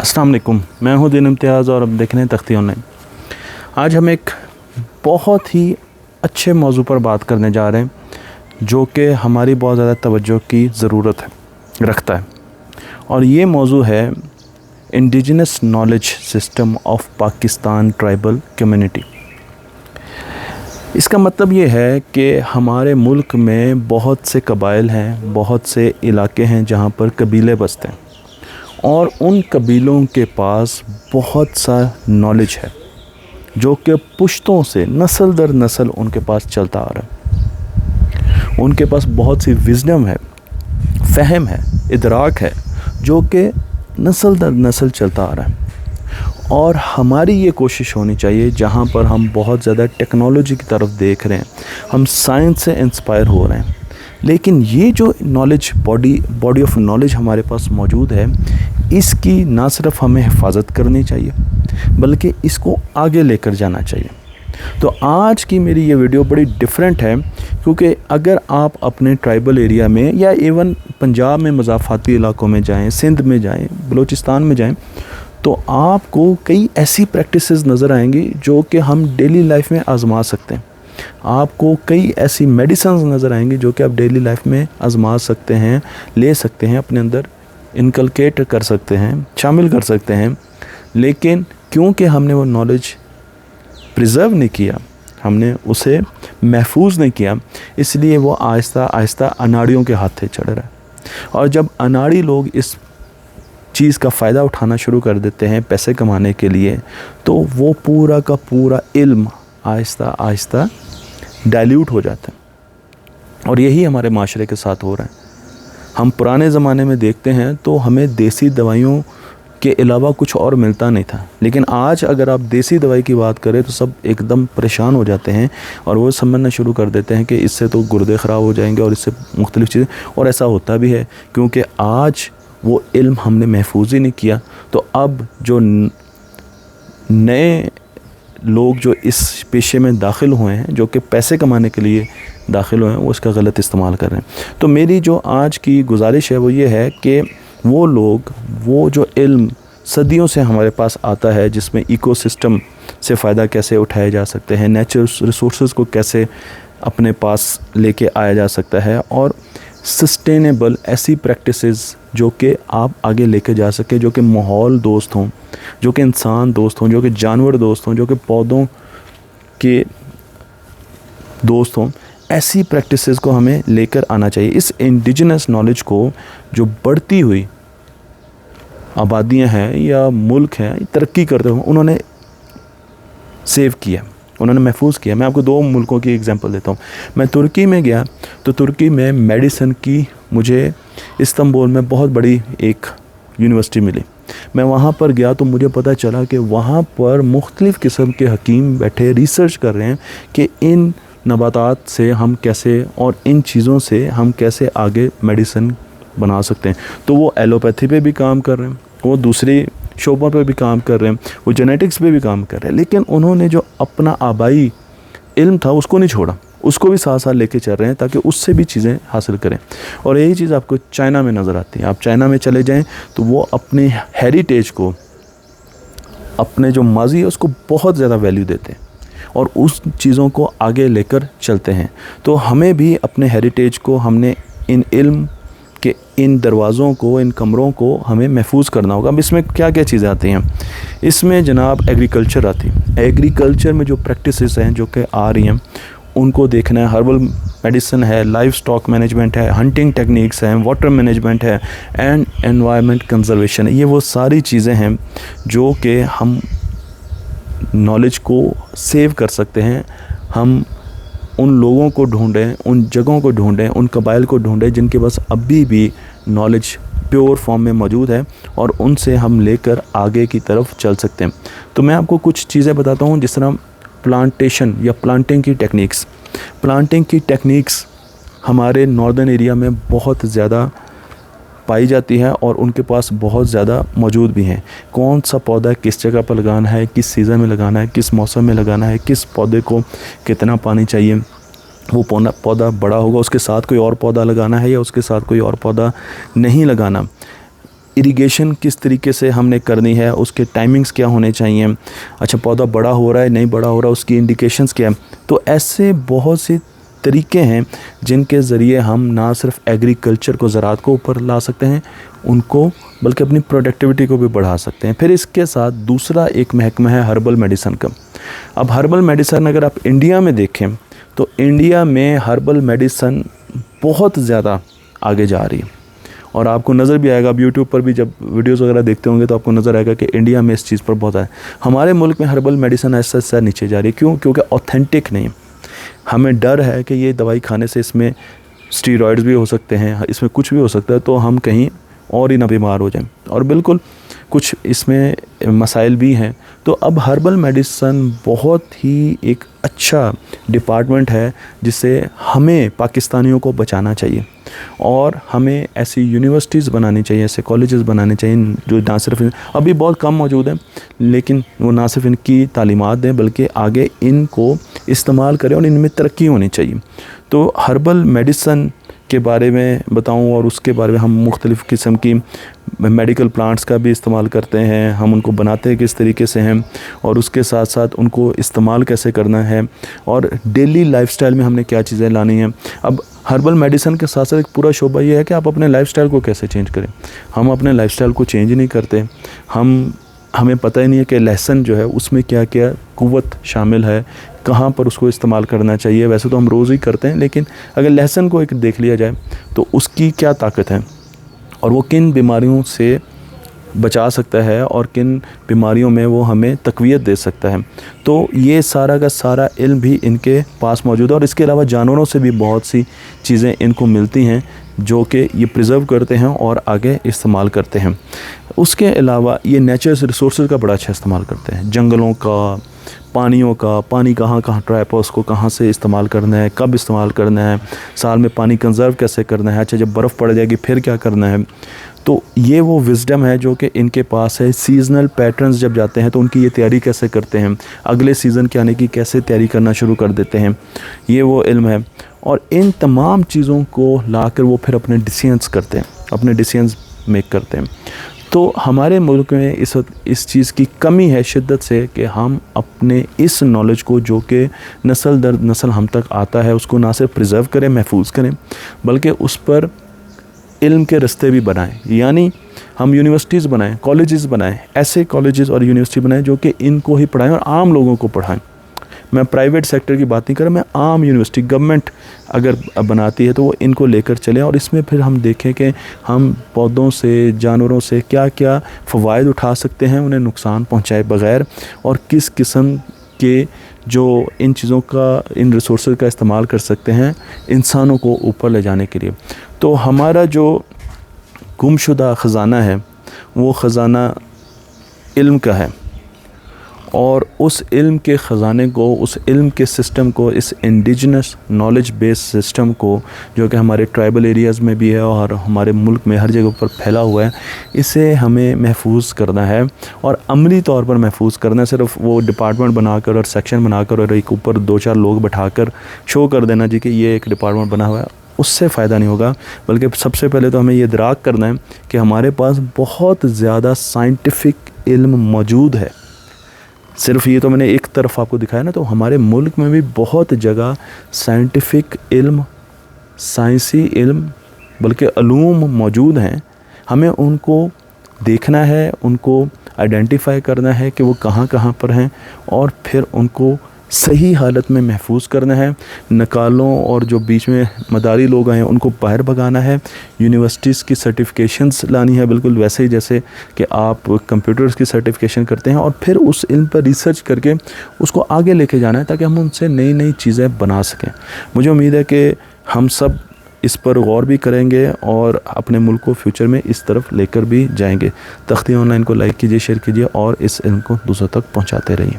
अस्सलाम वालेकुम, मैं हूं दिन इम्तियाज़ और अब देख रहे हैं तख्ती ऑनलाइन। आज हम एक बहुत ही अच्छे मौजू पर बात करने जा रहे हैं जो कि हमारी बहुत ज़्यादा तवज्जो की ज़रूरत रखता है, और ये मौजू है indigenous knowledge system of Pakistan tribal community. इसका मतलब ये है कि हमारे मुल्क में बहुत से कबाइल हैं, बहुत से इलाके हैं जहाँ पर कबीले बसते हैं, और उन कबीलों के पास बहुत सा नॉलेज है जो कि पुश्तों से नस्ल दर नस्ल उनके पास चलता आ रहा है। उनके पास बहुत सी विज़डम है, फ़हम है, इदराक है जो कि नस्ल दर नस्ल चलता आ रहा है। और हमारी ये कोशिश होनी चाहिए, जहाँ पर हम बहुत ज़्यादा टेक्नोलॉजी की तरफ देख रहे हैं, हम साइंस से इंस्पायर हो रहे हैं, लेकिन ये जो नॉलेज बॉडी ऑफ नॉलेज हमारे पास मौजूद है, इसकी ना सिर्फ हमें हिफाजत करनी चाहिए बल्कि इसको आगे लेकर जाना चाहिए। तो आज की मेरी ये वीडियो बड़ी डिफरेंट है, क्योंकि अगर आप अपने ट्राइबल एरिया में या इवन पंजाब में मज़ाफ़ाती इलाकों में जाएं, सिंध में जाएं, बलूचिस्तान में जाएं, तो आपको कई ऐसी प्रैक्टिसेस नज़र आएंगी जो कि हम डेली लाइफ में आज़मा सकते हैं। आपको कई ऐसी मेडिसिन्स नज़र आएंगी जो कि आप डेली लाइफ में आज़मा सकते हैं, ले सकते हैं, अपने अंदर इनकलकेट कर सकते हैं, शामिल कर सकते हैं। लेकिन क्योंकि हमने वो नॉलेज प्रिज़र्व नहीं किया, हमने उसे महफूज नहीं किया, इसलिए वो आहिस्ता आहिस्ता अनाड़ियों के हाथे चढ़ रहा है। और जब अनाड़ी लोग इस चीज़ का फ़ायदा उठाना शुरू कर देते हैं पैसे कमाने के लिए, तो वो पूरा का पूरा इल्म आहिस्ता आहिस्ता डाइल्यूट हो जाता है। और यही हमारे माशरे के साथ हो रहा है। हम पुराने ज़माने में देखते हैं तो हमें देसी दवाइयों के अलावा कुछ और मिलता नहीं था, लेकिन आज अगर आप देसी दवाई की बात करें तो सब एकदम परेशान हो जाते हैं और वो समझना शुरू कर देते हैं कि इससे तो गुर्दे ख़राब हो जाएंगे और इससे मुख्तलिफ़ चीज़ें, और ऐसा होता भी है क्योंकि आज वो इल्म हमने महफूज ही नहीं किया। तो अब जो नए लोग जो इस पेशे में दाखिल हुए हैं, जो कि पैसे कमाने के लिए दाखिल हुए हैं, वो इसका गलत इस्तेमाल कर रहे हैं। तो मेरी जो आज की गुजारिश है वो ये है कि वो लोग, वो जो इल्म सदियों से हमारे पास आता है, जिसमें इकोसिस्टम से फ़ायदा कैसे उठाए जा सकते हैं, नेचुरल रिसोर्सेज को कैसे अपने पास लेके आया जा सकता है, और सस्टेनेबल ऐसी प्रैक्टिसेस जो कि आप आगे लेके जा सके, जो कि माहौल दोस्त हों, जो कि इंसान दोस्त हों, जो कि जानवर दोस्त हों, जो कि पौधों के दोस्त हों, ऐसी प्रैक्टिसेस को हमें लेकर आना चाहिए। इस इंडिजिनस नॉलेज को जो बढ़ती हुई आबादियां हैं या मुल्क हैं तरक्की करते हुए, उन्होंने सेव किया, उन्होंने महफूज किया। मैं आपको दो मुल्कों की एग्जांपल देता हूँ। मैं तुर्की में गया तो तुर्की में मेडिसिन की मुझे इस्तांबुल में बहुत बड़ी एक यूनिवर्सिटी मिली। मैं वहाँ पर गया तो मुझे पता चला कि वहाँ पर मुख्तलिफ़ किस्म के हकीम बैठे रिसर्च कर रहे हैं कि इन नबातात से हम कैसे, और इन चीज़ों से हम कैसे आगे मेडिसिन बना सकते हैं। तो वो एलोपैथी पे भी काम कर रहे हैं, वो दूसरी शोबों पे भी काम कर रहे हैं, वो जेनेटिक्स पे भी काम कर रहे हैं, लेकिन उन्होंने जो अपना आबाई इल्म था उसको नहीं छोड़ा, उसको भी साथ साथ लेके चल रहे हैं ताकि उससे भी चीज़ें हासिल करें। और यही चीज़ आपको चाइना में नज़र आती है। आप चाइना में चले जाएं तो वो अपने हेरिटेज को, अपने जो माजी है उसको बहुत ज़्यादा वैल्यू देते हैं और उस चीज़ों को आगे लेकर चलते हैं। तो हमें भी अपने हेरिटेज को, हमने इन इल्म के इन दरवाज़ों को, इन कमरों को हमें महफूज करना होगा। अब इसमें क्या क्या चीज़ें आती हैं? इसमें जनाब एग्रीकल्चर आती है। एग्रीकल्चर में जो प्रैक्टिसेस हैं जो कि आ रही हैं उनको देखना है। हर्बल मेडिसिन है, लाइव स्टॉक मैनेजमेंट है, हंटिंग टेक्निक्स हैं, वाटर मैनेजमेंट है, एंड एनवायरनमेंट कंजर्वेशन है। ये वो सारी चीज़ें हैं जो कि हम नॉलेज को सेव कर सकते हैं। हम उन लोगों को ढूंढें, उन जगहों को ढूंढें, उन कबाइल को ढूंढें जिनके पास अभी भी नॉलेज प्योर फॉर्म में मौजूद है, और उनसे हम लेकर आगे की तरफ चल सकते हैं। तो मैं आपको कुछ चीज़ें बताता हूँ, जिस तरह प्लांटेशन या प्लांटिंग की टेक्निक्स। प्लांटिंग की टेक्निक्स हमारे नॉर्दर्न एरिया में बहुत ज़्यादा पाई जाती है और उनके पास बहुत ज़्यादा मौजूद भी हैं। कौन सा पौधा किस जगह पर लगाना है, किस सीज़न में लगाना है, किस मौसम में लगाना है, किस पौधे को कितना पानी चाहिए, वो पौधा बड़ा होगा उसके साथ कोई और पौधा लगाना है या उसके साथ कोई और पौधा नहीं लगाना। इरिगेशन किस तरीके से हमने करनी है, उसके टाइमिंग्स क्या होने चाहिए, अच्छा पौधा बड़ा हो रहा है नहीं बड़ा हो रहा है उसकी इंडिकेशंस क्या है। तो ऐसे बहुत से तरीके हैं जिनके ज़रिए हम ना सिर्फ एग्रीकल्चर को, ज़राअत को ऊपर ला सकते हैं उनको, बल्कि अपनी प्रोडक्टिविटी को भी बढ़ा सकते हैं। फिर इसके साथ दूसरा एक महकमा है हर्बल मेडिसन का। अब हर्बल मेडिसन अगर आप इंडिया में देखें तो इंडिया में हर्बल मेडिसन बहुत ज़्यादा आगे जा रही है, और आपको नज़र भी आएगा, आप यूट्यूब पर भी जब वीडियोस वगैरह देखते होंगे तो आपको नज़र आएगा कि इंडिया में इस चीज़ पर बहुत है। हमारे मुल्क में हर्बल मेडिसन ऐसा ऐसा नीचे जा रही है। क्यों? क्योंकि ऑथेंटिक नहीं। हमें डर है कि ये दवाई खाने से इसमें स्टीरॉयड्स भी हो सकते हैं, इसमें कुछ भी हो सकता है, तो हम कहीं और ही ना बीमार हो जाएं, और बिल्कुल कुछ इसमें मसाइल भी हैं। तो अब हर्बल मेडिसन बहुत ही एक अच्छा डिपार्टमेंट है जिसे हमें पाकिस्तानियों को बचाना चाहिए, और हमें ऐसी यूनिवर्सिटीज़ बनानी चाहिए, ऐसे कॉलेजेस बनाने चाहिए जो ना सिर्फ अभी बहुत कम मौजूद हैं, लेकिन वो ना सिर्फ इनकी तालीमात दें बल्कि आगे इनको इस्तेमाल करें और इनमें तरक्की होनी चाहिए। तो हर्बल मेडिसन के बारे में बताऊं, और उसके बारे में हम मुख्तलिफ़ किस्म की मेडिकल प्लांट्स का भी इस्तेमाल करते हैं, हम उनको बनाते हैं किस तरीके से हैं, और उसके साथ साथ उनको इस्तेमाल कैसे करना है, और डेली लाइफस्टाइल में हमने क्या चीज़ें लानी हैं। अब हर्बल मेडिसन के साथ साथ एक पूरा शोबा ये है कि आप अपने लाइफस्टाइल को कैसे चेंज करें। हम अपने लाइफस्टाइल को चेंज नहीं करते, हमें पता ही नहीं है कि लहसुन जो है उसमें क्या क्या क़ुव्वत शामिल है, कहाँ पर उसको इस्तेमाल करना चाहिए। वैसे तो हम रोज़ ही करते हैं, लेकिन अगर लहसुन को एक देख लिया जाए तो उसकी क्या ताकत है, और वो किन बीमारियों से बचा सकता है, और किन बीमारियों में वो हमें तक़वियत दे सकता है। तो ये सारा का सारा इल्म भी इनके पास मौजूद है, और इसके अलावा जानवरों से भी बहुत सी चीज़ें इनको मिलती हैं जो कि ये प्रिज़र्व करते हैं और आगे इस्तेमाल करते हैं। उसके अलावा ये नेचुरल रिसोर्स का बड़ा अच्छा इस्तेमाल करते हैं, जंगलों का, पानियों का, पानी कहाँ कहाँ ट्रैप है, उसको कहाँ से इस्तेमाल करना है, कब इस्तेमाल करना है, साल में पानी कंज़र्व कैसे करना है, अच्छा जब बर्फ़ पड़ जाएगी फिर क्या करना है। तो ये वो विज़डम है जो कि इनके पास है। सीज़नल पैटर्न्स जब जाते हैं तो उनकी ये तैयारी कैसे करते हैं, अगले सीज़न के आने की कैसे तैयारी करना शुरू कर देते हैं, ये वो इल्म है। और इन तमाम चीज़ों को लाकर वो फिर अपने डिसीजंस करते हैं, अपने डिसीजंस मेक करते हैं। तो हमारे मुल्क में इस वक्त इस चीज़ की कमी है शिद्दत से कि हम अपने इस नॉलेज को जो कि नस्ल दर नस्ल हम तक आता है उसको ना सिर्फ प्रिज़र्व करें, महफूज करें, बल्कि उस पर इल्म के रास्ते भी बनाएं। यानी हम यूनिवर्सिटीज़ बनाएं, कॉलेजेस बनाएं, ऐसे कॉलेजेस और यूनिवर्सिटी बनाएं जो कि इनको ही पढ़ाएं और आम लोगों को पढ़ाएं। मैं प्राइवेट सेक्टर की बात नहीं कर रहा, मैं आम यूनिवर्सिटी, गवर्नमेंट अगर बनाती है तो वो इनको लेकर चलें, और इसमें फिर हम देखें कि हम पौधों से, जानवरों से क्या क्या फ़वाइद उठा सकते हैं उन्हें नुकसान पहुंचाए बग़ैर, और किस किस्म के जो इन चीज़ों का, इन रिसोर्स का इस्तेमाल कर सकते हैं इंसानों को ऊपर ले जाने के लिए। तो हमारा जो गुमशुदा ख़जाना है वो ख़जाना इल्म का है, और उस इल्म के ख़जाने को, उस इल्म के सिस्टम को, इस इंडिजिनस नॉलेज बेस्ड सिस्टम को जो कि हमारे ट्राइबल एरियाज़ में भी है और हमारे मुल्क में हर जगह पर फैला हुआ है, इसे हमें महफूज करना है और अमली तौर पर महफूज करना है। सिर्फ वो डिपार्टमेंट बनाकर और सेक्शन बनाकर और एक ऊपर 2-4 लोग बैठाकर शो कर देना जी कि ये एक डिपार्टमेंट बना हुआ है, उससे फ़ायदा नहीं होगा। बल्कि सबसे पहले तो हमें ये इदराक करना है कि हमारे पास बहुत ज़्यादा साइंटिफिक इल्म मौजूद है। सिर्फ ये तो मैंने एक तरफ आपको दिखाया ना, तो हमारे मुल्क में भी बहुत जगह साइंटिफिक इल्म, साइंसी इल्म, बल्कि अलूम मौजूद हैं। हमें उनको देखना है, उनको आइडेंटिफाई करना है कि वो कहाँ कहाँ पर हैं, और फिर उनको सही हालत में महफूज करना है। नकालों और जो बीच में मदारी लोग हैं उनको बाहर भगाना है। यूनिवर्सिटीज़ की सर्टिफिकेशंस लानी है, बिल्कुल वैसे ही जैसे कि आप कंप्यूटर्स की सर्टिफिकेशन करते हैं, और फिर उस इल्म पर रिसर्च करके उसको आगे लेके जाना है ताकि हम उनसे नई नई चीज़ें बना सकें। मुझे उम्मीद है कि हम सब इस पर गौर भी करेंगे और अपने मुल्क को फ्यूचर में इस तरफ लेकर भी जाएंगे। तख्ती ऑनलाइन को लाइक कीजिए, शेयर कीजिए और इस इल्म को दूसरों तक पहुँचाते रहिए।